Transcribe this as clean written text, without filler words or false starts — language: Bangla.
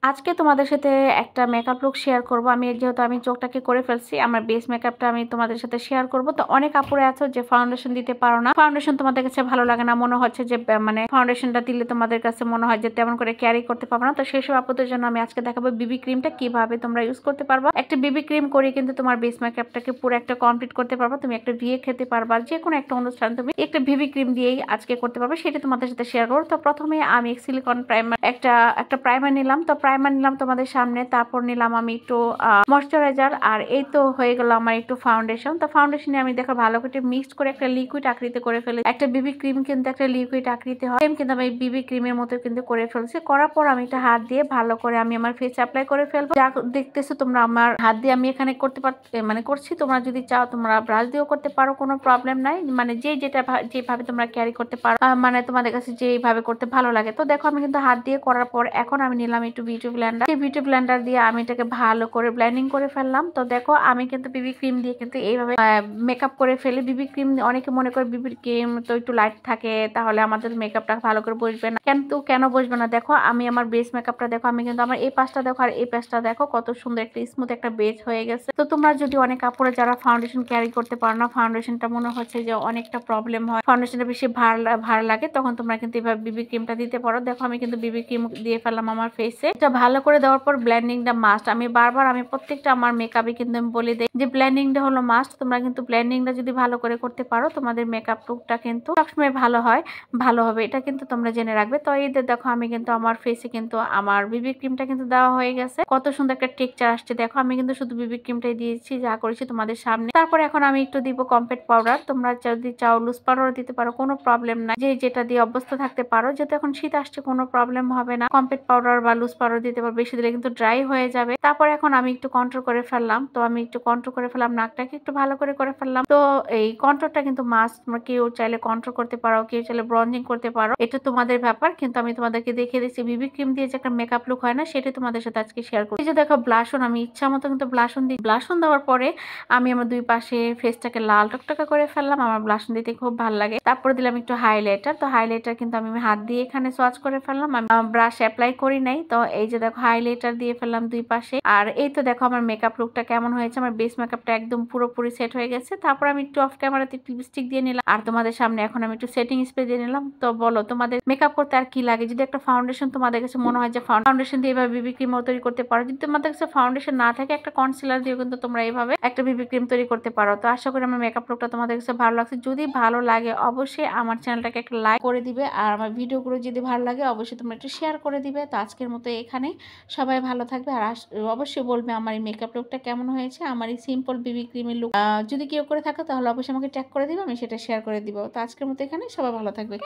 আজকে তোমাদের সাথে একটা মেকআপ লুক শেয়ার করব। যেহেতু আমি চোখটাকে করে ফেলছি, আমার বেস মেকআপটা আমি তোমাদের সাথে শেয়ার করব। তো অনেক আপুরে আছো যে ফাউন্ডেশন দিতে পারো না, ফাউন্ডেশন তোমাদের কাছে ভালো লাগে না, মনে হচ্ছে যে মানে ফাউন্ডেশনটা দিলে তোমাদের কাছে মনে হয় যে তেমন করে ক্যারি করতে পারবে না। তো সেসব আপুদের জন্য আমি আজকে দেখাবো বিবি ক্রিমটা কিভাবে তোমরা ইউজ করতে পারবা। একটা বিবি ক্রিম করে কিন্তু তোমার বেস মেকআপটাকে পুরো একটা কমপ্লিট করতে পারবা। তুমি একটা বিয়ে খেতে পারবা, যে কোনো একটা অনুষ্ঠান তুমি একটা বিবি ক্রিম দিয়েই আজকে করতে পারবে, সেটা তোমাদের সাথে শেয়ার করবো। তো প্রথমে আমি সিলিকন প্রাইমার একটা প্রাইমার নিলাম। তো প্রাইমার নিলাম তোমাদের সামনে, তারপর নিলাম আমি একটু ময়শ্চারাইজার, আর এই তো হয়ে গেল আমার একটু ফাউন্ডেশন। তো ফাউন্ডেশনে আমি দেখো ভালো করে মিক্সড করে একটা লিকুইড আকৃতি করে ফেলে। একটা বিবি ক্রিম কিন্তু একটা লিকুইড আকৃতি হয়, সেম কিন্তু আমি বিবি ক্রিমের মতো কিন্তু করে ফেলছি। করার পর আমি একটা হাত দিয়ে ভালো করে আমি আমার ফেস অ্যাপ্লাই করে ফেলবো। যা দেখতেছো তোমরা আমার হাত দিয়ে আমি এখানে করছি। তোমরা যদি চাও তোমরা ব্রাশ দিয়েও করতে পারো, কোনো প্রবলেম নাই। মানে যেভাবে তোমরা ক্যারি করতে পারো, মানে তোমাদের কাছে যেভাবে করতে ভালো লাগে। তো দেখো আমি কিন্তু হাত দিয়ে করার পর এখন আমি নিলাম একটু বিউটি ব্লেন্ডার। সেই বিউটি ব্লেন্ডার দিয়ে আমি এটাকে ভালো করে ব্লেন্ডিং করে ফেললাম। তো দেখো আমি কিন্তু বিবি ক্রিম দিয়ে কিন্তু এইভাবে মেকআপ করে ফেলি। বিবি ক্রিম অনেকে মনে করে বিবি ক্রিম তো একটু লাইট থাকে, তাহলে আমাদের মেকআপটা ভালো করে বসবে না। কিন্তু কেন বসবে না, দেখো আমি আমার বেস মেকআপটা দেখো, আমি কিন্তু আমার এই পাশটা দেখো আর এই পাশটা দেখো কত সুন্দর একটা স্মুথ একটা বেস হয়ে গেছে। তো তোমরা যদি অনেক কাপড়ে যারা ফাউন্ডেশন ক্যারি করতে পারো না, ফাউন্ডেশনটা মনে হচ্ছে যে অনেকটা প্রবলেম হয়, ফাউন্ডেশনটা বেশি ভার লাগে, তখন তোমরা কিন্তু এভাবে বিবি ক্রিমটা দিতে পারো। দেখো আমি কিন্তু বিবি ক্রিম দিয়ে ফেললাম আমার ফেসে। এটা ভালো করে দেওয়ার পর ব্লেন্ডিংটা মাস্ট। আমি প্রত্যেকটা আমার মেকআপে কিন্তু আমি বলে দেই যে ব্লেন্ডিংটা হলো মাস্ট। তোমরা কিন্তু ব্লেন্ডিংটা যদি ভালো করে করতে পারো, তোমাদের মেকআপ লুকটা কিন্তু সবসময় ভালো হবে, এটা কিন্তু তোমরা জেনে রাখবে। তো এই দেখো আমি কিন্তু আমার ফেসে কিন্তু আমার বিবি ক্রিমটা কিন্তু দেওয়া হয়ে গেছে। কত সুন্দর একটা টেক্সচার আসছে। দেখো আমি কিন্তু শুধু বিবি ক্রিমটাই দিয়েছি, যা করেছি তোমাদের সামনে। তারপর এখন আমি একটু দিব কমপ্যাক্ট পাউডার। তোমরা যদি চাও লুজ পাউডার দিতে পারো, কোনো প্রবলেম নাই, যেটা দিয়ে অভ্যস্ত থাকতে পারো। যেহেতু এখন শীত আসছে, কোনো প্রবলেম হবে না, কমপ্যাক্ট পাউডার বা লুজ পাউডার দিতে পারো, বেশি দিলে কিন্তু ড্রাই হয়ে যাবে। তারপর এখন আমি একটু কন্ট্রোল করে ফেললাম। তো আমি একটু কন্ট্রোল করে ফেললাম, নাকটাকে একটু ভালো করে ফেললাম। তো এই কন্ট্রোলটা কিন্তু মাস্ট। তোমরা কেউ চাইলে কন্ট্রোল করতে পারো, কেউ চাইলে ব্রঞ্জিং করতে পারো, এটা তোমাদের ব্যাপার। কিন্তু আমি তোমাদেরকে দেখিয়ে দিচ্ছি বিবি ক্রিম দিয়ে যে একটা মেকআপ লুক হয় না, সেটা তোমাদের সাথে আজকে শেয়ার করছি। এই যে দেখো ব্লাশন, আমি ইচ্ছা মতো কিন্তু ব্লাশন দিই। ব্লাশন দেওয়ার পরে আমি আমার দুই পাশে ফেসটাকে লাল টকটকা করে ফেললাম, আমার ব্লাশন দিতে খুব ভালো লাগে। তারপরে দিলাম একটু হাইলাইটার। তো হাইলাইটার কিন্তু আমি হাত দিয়ে এখানে সোয়াচ করে ফেললাম, আমি ব্রাশ অ্যাপ্লাই করি নাই। তো এই যে দেখো হাইলাইটার দিয়ে ফেললাম দুই পাশে। আর এই তো দেখো আমার মেকআপ লুকটা কেমন হয়েছে, আমার বেস মেকআপটা একদম পুরোপুরি সেট হয়ে গেছে। তারপর আমি একটু অফ ক্যামেরাতে লিপস্টিক দিয়ে নিলাম, আর তোমাদের সামনে এখন আমি একটু সেটিং স্প্রে দিয়ে নিলাম। তো বলো তোমাদের মেকআপ করতে আর কি লাগে? যদি একটা ফাউন্ডেশন তোমাদের কাছে মনে হয় যে ফাউন্ডেশন দিয়ে এভাবে বিবি ক্রিম তৈরি করতে পারো, যদি তোমাদের কাছে ফাউন্ডেশন না থাকে, একটা কনসিলার দিয়ে কিন্তু তোমরা এইভাবে একটা বিবি ক্রিম তৈরি করতে পারো। তো আশা করি আমার মেকআপ লুকটা তোমাদের কাছে ভালো লাগছে। যদি ভালো লাগে অবশ্যই আমার চ্যানেলটাকে একটা লাইক করে দিবে, আর আমার ভিডিওগুলো যদি ভালো লাগে অবশ্যই তোমরা একটু শেয়ার করে দিবে। তো আজকের মতো এখানে সবাই ভালো থাকবে, আর অবশ্যই বলবে আমার এই মেকআপ লুকটা কেমন হয়েছে, আমার এই সিম্পল বিবি ক্রিমের লুক যদি কেউ করে থাকে তাহলে অবশ্যই আমাকে ট্যাগ করে দিবে, আমি সেটা শেয়ার করে দিব। তো আজকের মতো এখানে সবাই ভালো থাকবে।